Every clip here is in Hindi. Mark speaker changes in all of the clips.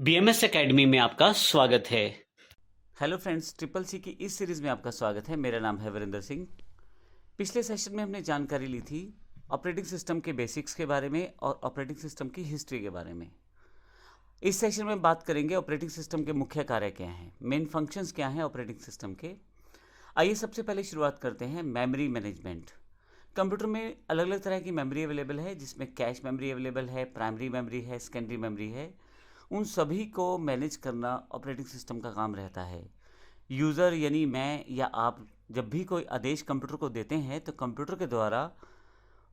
Speaker 1: बीएमएस एकेडमी में आपका स्वागत है।
Speaker 2: हेलो फ्रेंड्स, ट्रिपल सी की इस सीरीज़ में आपका स्वागत है। मेरा नाम है वीरेंद्र सिंह। पिछले सेशन में हमने जानकारी ली थी ऑपरेटिंग सिस्टम के बेसिक्स के बारे में और ऑपरेटिंग सिस्टम की हिस्ट्री के बारे में। इस सेशन में बात करेंगे ऑपरेटिंग सिस्टम के मुख्य कार्य क्या हैं, मेन फंक्शंस क्या हैं ऑपरेटिंग सिस्टम के। आइए सबसे पहले शुरुआत करते हैं मेमोरी मैनेजमेंट। कंप्यूटर में अलग अलग तरह की मेमोरी अवेलेबल है, जिसमें कैश मेमोरी अवेलेबल है, प्राइमरी मेमोरी है, सेकेंडरी मेमोरी है। उन सभी को मैनेज करना ऑपरेटिंग सिस्टम का काम रहता है। यूज़र यानी मैं या आप जब भी कोई आदेश कंप्यूटर को देते हैं तो कंप्यूटर के द्वारा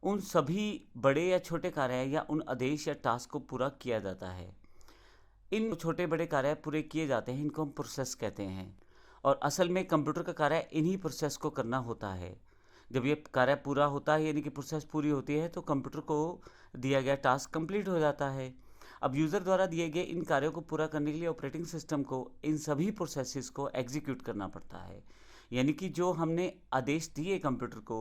Speaker 2: उन सभी बड़े या छोटे कार्य या उन आदेश या टास्क को पूरा किया जाता है। इन छोटे बड़े कार्य पूरे किए जाते हैं, इनको हम प्रोसेस कहते हैं। और असल में कंप्यूटर का कार्य इन्हीं प्रोसेस को करना होता है। जब ये कार्य पूरा होता है यानी कि प्रोसेस पूरी होती है तो कंप्यूटर को दिया गया टास्क कंप्लीट हो जाता है। अब यूज़र द्वारा दिए गए इन कार्यों को पूरा करने के लिए ऑपरेटिंग सिस्टम को इन सभी प्रोसेसेस को एग्जीक्यूट करना पड़ता है। यानी कि जो हमने आदेश दिए कंप्यूटर को,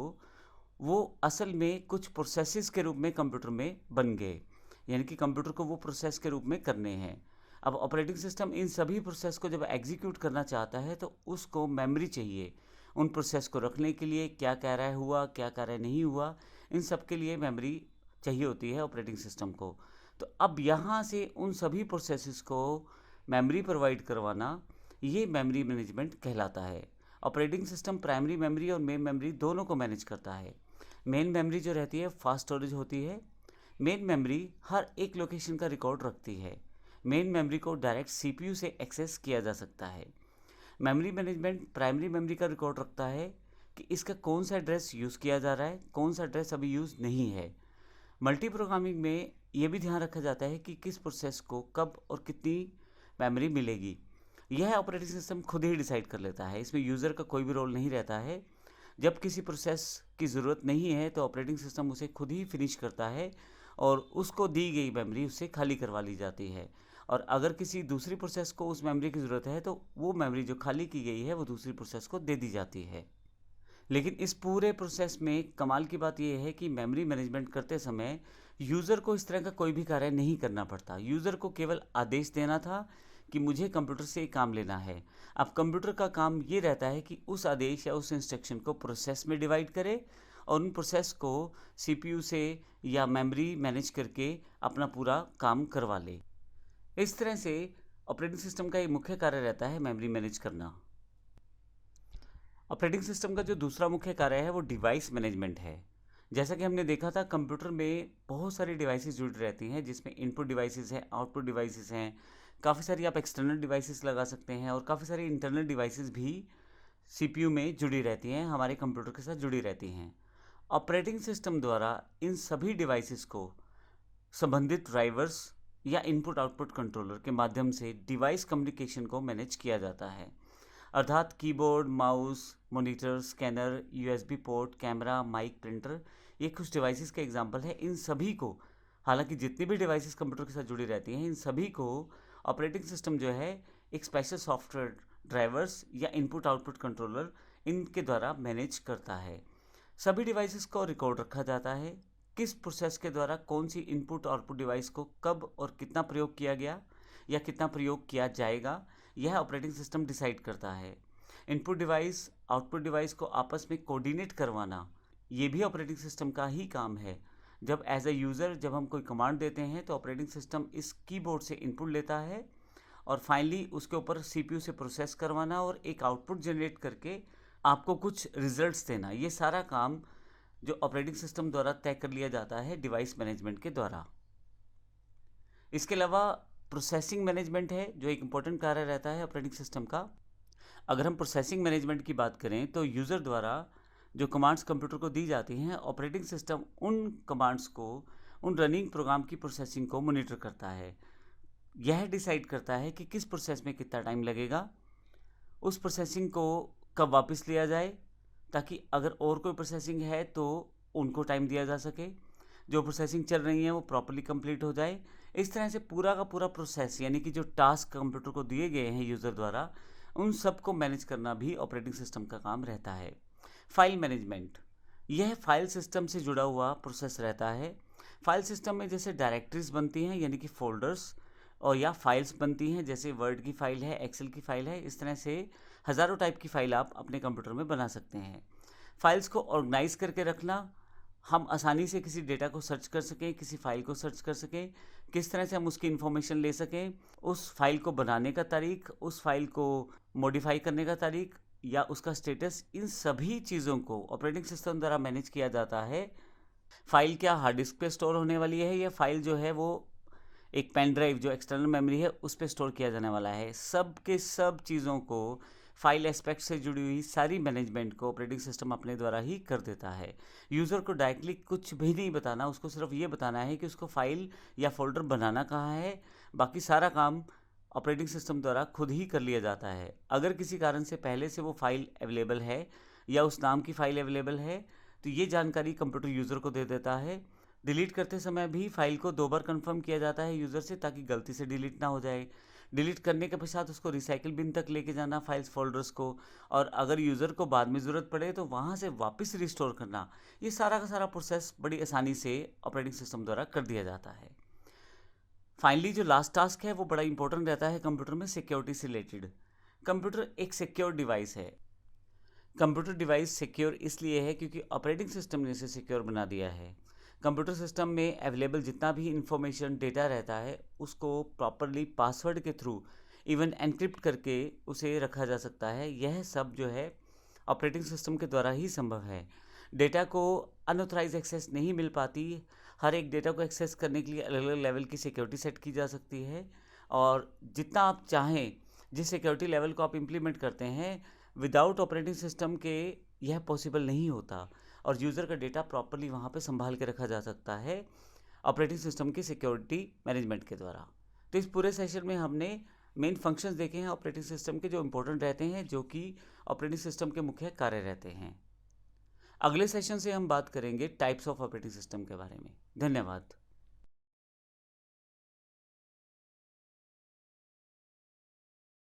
Speaker 2: वो असल में कुछ प्रोसेसेस के रूप में कंप्यूटर में बन गए, यानी कि कंप्यूटर को वो प्रोसेस के रूप में करने हैं। अब ऑपरेटिंग सिस्टम इन सभी प्रोसेस को जब एग्जीक्यूट करना चाहता है तो उसको मेमोरी चाहिए। उन प्रोसेस को रखने के लिए क्या कार्य हुआ, क्या कार्य नहीं हुआ, इन सब के लिए मेमोरी चाहिए होती है ऑपरेटिंग सिस्टम को। तो अब यहाँ से उन सभी प्रोसेसेस को मेमोरी प्रोवाइड करवाना, ये मेमोरी मैनेजमेंट कहलाता है। ऑपरेटिंग सिस्टम प्राइमरी मेमोरी और मेन मेमोरी दोनों को मैनेज करता है। मेन मेमोरी जो रहती है फास्ट स्टोरेज होती है। मेन मेमोरी हर एक लोकेशन का रिकॉर्ड रखती है। मेन मेमोरी को डायरेक्ट सीपीयू से एक्सेस किया जा सकता है। मेमोरी मैनेजमेंट प्राइमरी मेमोरी का रिकॉर्ड रखता है कि इसका कौन सा एड्रेस यूज़ किया जा रहा है, कौन सा एड्रेस अभी यूज़ नहीं है। मल्टी प्रोग्रामिंग में ये भी ध्यान रखा जाता है कि किस प्रोसेस को कब और कितनी मेमोरी मिलेगी। यह ऑपरेटिंग सिस्टम खुद ही डिसाइड कर लेता है, इसमें यूज़र का कोई भी रोल नहीं रहता है। जब किसी प्रोसेस की ज़रूरत नहीं है तो ऑपरेटिंग सिस्टम उसे खुद ही फिनिश करता है और उसको दी गई मेमोरी उससे खाली करवा ली जाती है। और अगर किसी दूसरी प्रोसेस को उस मेमोरी की ज़रूरत है तो वो मेमोरी जो खाली की गई है वो दूसरी प्रोसेस को दे दी जाती है। लेकिन इस पूरे प्रोसेस में कमाल की बात यह है कि मेमोरी मैनेजमेंट करते समय यूज़र को इस तरह का कोई भी कार्य नहीं करना पड़ता। यूज़र को केवल आदेश देना था कि मुझे कंप्यूटर से एक काम लेना है। अब कंप्यूटर का काम ये रहता है कि उस आदेश या उस इंस्ट्रक्शन को प्रोसेस में डिवाइड करे और उन प्रोसेस को सीपीयू से या मेमोरी मैनेज करके अपना पूरा काम करवा ले। इस तरह से ऑपरेटिंग सिस्टम का एक मुख्य कार्य रहता है मेमोरी मैनेज करना। ऑपरेटिंग सिस्टम का जो दूसरा मुख्य कार्य है वो डिवाइस मैनेजमेंट है। जैसा कि हमने देखा था कंप्यूटर में बहुत सारी डिवाइसेस जुड़ी रहती हैं, जिसमें इनपुट डिवाइसेस हैं, आउटपुट डिवाइसेस हैं, काफ़ी सारी आप एक्सटर्नल डिवाइसेस लगा सकते हैं और काफ़ी सारी इंटरनल डिवाइसेस भी सीपीयू में जुड़ी रहती हैं, हमारे कंप्यूटर के साथ जुड़ी रहती हैं। ऑपरेटिंग सिस्टम द्वारा इन सभी डिवाइसेस को संबंधित ड्राइवर्स या इनपुट आउटपुट कंट्रोलर के माध्यम से डिवाइस कम्युनिकेशन को मैनेज किया जाता है। अर्थात keyboard, mouse, monitor, scanner, USB port, camera, mic, printer, ये कुछ डिवाइसेस के एग्जांपल है। इन सभी को, हालांकि जितनी भी डिवाइसेस कंप्यूटर के साथ जुड़ी रहती हैं, इन सभी को ऑपरेटिंग सिस्टम जो है एक स्पेशल सॉफ्टवेयर ड्राइवर्स या इनपुट आउटपुट कंट्रोलर इनके द्वारा मैनेज करता है। सभी डिवाइसेस को रिकॉर्ड रखा जाता है, किस प्रोसेस के द्वारा कौन सी इनपुट आउटपुट डिवाइस को कब और कितना प्रयोग किया गया या कितना प्रयोग किया जाएगा, यह ऑपरेटिंग सिस्टम डिसाइड करता है। इनपुट डिवाइस आउटपुट डिवाइस को आपस में कोऑर्डिनेट करवाना, ये भी ऑपरेटिंग सिस्टम का ही काम है। जब एज ए यूज़र जब हम कोई कमांड देते हैं तो ऑपरेटिंग सिस्टम इस कीबोर्ड से इनपुट लेता है और फाइनली उसके ऊपर सीपीयू से प्रोसेस करवाना और एक आउटपुट जनरेट करके आपको कुछ रिजल्ट्स देना, ये सारा काम जो ऑपरेटिंग सिस्टम द्वारा तय कर लिया जाता है डिवाइस मैनेजमेंट के द्वारा। इसके अलावा प्रोसेसिंग मैनेजमेंट है जो एक इम्पोर्टेंट कार्य रहता है ऑपरेटिंग सिस्टम का। अगर हम प्रोसेसिंग मैनेजमेंट की बात करें तो यूज़र द्वारा जो कमांड्स कंप्यूटर को दी जाती हैं, ऑपरेटिंग सिस्टम उन कमांड्स को, उन रनिंग प्रोग्राम की प्रोसेसिंग को मॉनिटर करता है। यह डिसाइड करता है कि किस प्रोसेस में कितना टाइम लगेगा, उस प्रोसेसिंग को कब वापस लिया जाए, ताकि अगर और कोई प्रोसेसिंग है तो उनको टाइम दिया जा सके, जो प्रोसेसिंग चल रही है वो प्रॉपर्ली कंप्लीट हो जाए। इस तरह से पूरा का पूरा प्रोसेस, यानी कि जो टास्क कंप्यूटर को दिए गए हैं यूज़र द्वारा, उन सब को मैनेज करना भी ऑपरेटिंग सिस्टम का काम रहता है। फाइल मैनेजमेंट, यह फाइल सिस्टम से जुड़ा हुआ प्रोसेस रहता है। फाइल सिस्टम में जैसे डायरेक्टरीज बनती हैं यानी कि फोल्डर्स, और या फाइल्स बनती हैं, जैसे वर्ड की फ़ाइल है, एक्सेल की फ़ाइल है, इस तरह से हज़ारों टाइप की फ़ाइल आप अपने कंप्यूटर में बना सकते हैं। फाइल्स को ऑर्गेनाइज करके रखना, हम आसानी से किसी डेटा को सर्च कर सकें, किसी फ़ाइल को सर्च कर सकें, किस तरह से हम उसकी इन्फॉर्मेशन ले सकें, उस फाइल को बनाने का तारीख, उस फाइल को मॉडिफाई करने का तारीख या उसका स्टेटस, इन सभी चीज़ों को ऑपरेटिंग सिस्टम द्वारा मैनेज किया जाता है। फाइल क्या हार्ड डिस्क पे स्टोर होने वाली है, या फाइल जो है वो एक पेन ड्राइव जो एक्सटर्नल मेमोरी है उस पर स्टोर किया जाने वाला है। सब के सब चीज़ों को, फाइल एस्पेक्ट से जुड़ी हुई सारी मैनेजमेंट को ऑपरेटिंग सिस्टम अपने द्वारा ही कर देता है। यूज़र को डायरेक्टली कुछ भी नहीं बताना, उसको सिर्फ ये बताना है कि उसको फाइल या फोल्डर बनाना कहाँ है, बाकी सारा काम ऑपरेटिंग सिस्टम द्वारा खुद ही कर लिया जाता है। अगर किसी कारण से पहले से वो फाइल अवेलेबल है या उस नाम की फ़ाइल अवेलेबल है तो ये जानकारी कंप्यूटर यूज़र को दे देता है। डिलीट करते समय भी फाइल को 2 बार कंफर्म किया जाता है यूज़र से, ताकि गलती से डिलीट ना हो जाए। डिलीट करने के पश्चात उसको रिसाइकिल बिन तक लेके जाना फाइल्स फोल्डर्स को, और अगर यूज़र को बाद में ज़रूरत पड़े तो वहाँ से वापस रिस्टोर करना, ये सारा का सारा प्रोसेस बड़ी आसानी से ऑपरेटिंग सिस्टम द्वारा कर दिया जाता है। फाइनली जो लास्ट टास्क है वो बड़ा इंपॉर्टेंट रहता है कंप्यूटर में, सिक्योरिटी से रिलेटेड। कंप्यूटर एक सिक्योर डिवाइस है। कंप्यूटर डिवाइस सिक्योर इसलिए है क्योंकि ऑपरेटिंग सिस्टम ने इसे सिक्योर बना दिया है। कंप्यूटर सिस्टम में अवेलेबल जितना भी इंफॉर्मेशन डेटा रहता है उसको प्रॉपरली पासवर्ड के थ्रू इवन एनक्रिप्ट करके उसे रखा जा सकता है। यह सब जो है ऑपरेटिंग सिस्टम के द्वारा ही संभव है। डेटा को अनऑथराइज एक्सेस नहीं मिल पाती। हर एक डेटा को एक्सेस करने के लिए अलग अलग लेवल की सिक्योरिटी सेट की जा सकती है, और जितना आप चाहें जिस सिक्योरिटी लेवल को आप इम्प्लीमेंट करते हैं, विदाउट ऑपरेटिंग सिस्टम के यह पॉसिबल नहीं होता, और यूज़र का डेटा प्रॉपरली वहाँ पे संभाल के रखा जा सकता है ऑपरेटिंग सिस्टम की सिक्योरिटी मैनेजमेंट के द्वारा। तो इस पूरे सेशन में हमने मेन फंक्शंस देखे हैं ऑपरेटिंग सिस्टम के, जो इंपॉर्टेंट रहते हैं, जो कि ऑपरेटिंग सिस्टम के मुख्य कार्य रहते हैं। अगले सेशन से हम बात करेंगे टाइप्स ऑफ ऑपरेटिंग सिस्टम के बारे में। धन्यवाद।